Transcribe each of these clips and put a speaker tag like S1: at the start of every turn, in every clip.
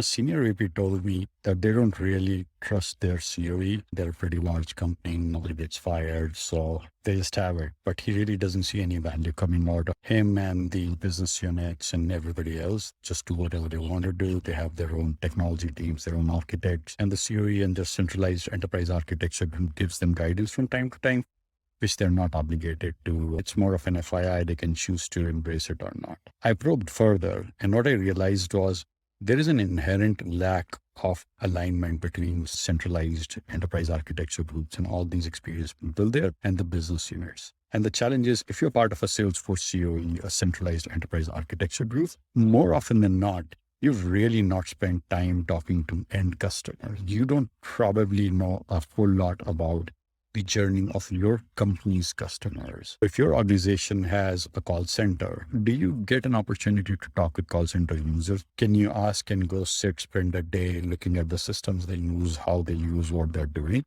S1: A senior VP told me that they don't really trust their COE. They're a pretty large company, nobody gets fired, so they just have it. But he really doesn't see any value coming out of him and the business units and everybody else. Just do whatever they want to do. They have their own technology teams, their own architects, and the COE and their centralized enterprise architecture gives them guidance from time to time, which they're not obligated to. It's more of an FYI. They can choose to embrace it or not. I probed further, and what I realized was there is an inherent lack of alignment between centralized enterprise architecture groups and all these experienced people there and the business units. And the challenge is, if you're part of a Salesforce CoE, a centralized enterprise architecture group, more often than not, you've really not spent time talking to end customers. You don't probably know a full lot about the journey of your company's customers. If your organization has a call center, do you get an opportunity to talk with call center users? Can you ask and go spend a day looking at the systems they use, how they use, what they're doing?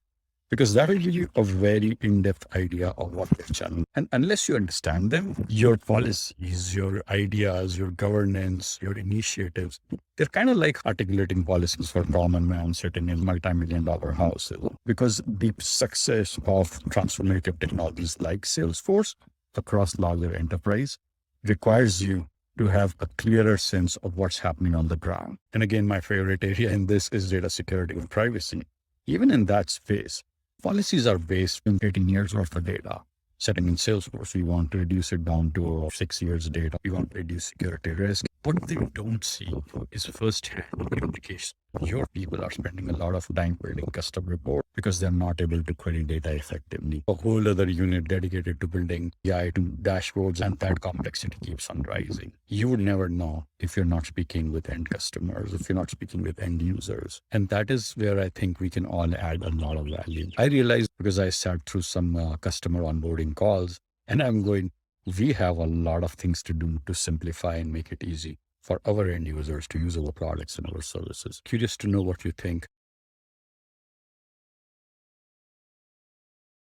S1: Because that will give you a very in-depth idea of what they're challenging. And unless you understand them, your policies, your ideas, your governance, your initiatives, they're kind of like articulating policies for common man sitting in multi-million-dollar houses. Because the success of transformative technologies like Salesforce across larger enterprise requires you to have a clearer sense of what's happening on the ground. And again, my favorite area in this is data security and privacy. Even in that space, policies are based on 18 years worth of data. Setting in Salesforce, we want to reduce it down to 6 years data. We want to reduce security risk. What they don't see is firsthand communication. Your people are spending a lot of time building custom reports because they're not able to query data effectively. A whole other unit dedicated to building AI to dashboards, and that complexity keeps on rising. You would never know if you're not speaking with end customers, if you're not speaking with end users. And that is where I think we can all add a lot of value. I realized because I sat through some customer onboarding calls, and I'm going, we have a lot of things to do to simplify and make it easy for our end users to use our products and our services. Curious to know what you think.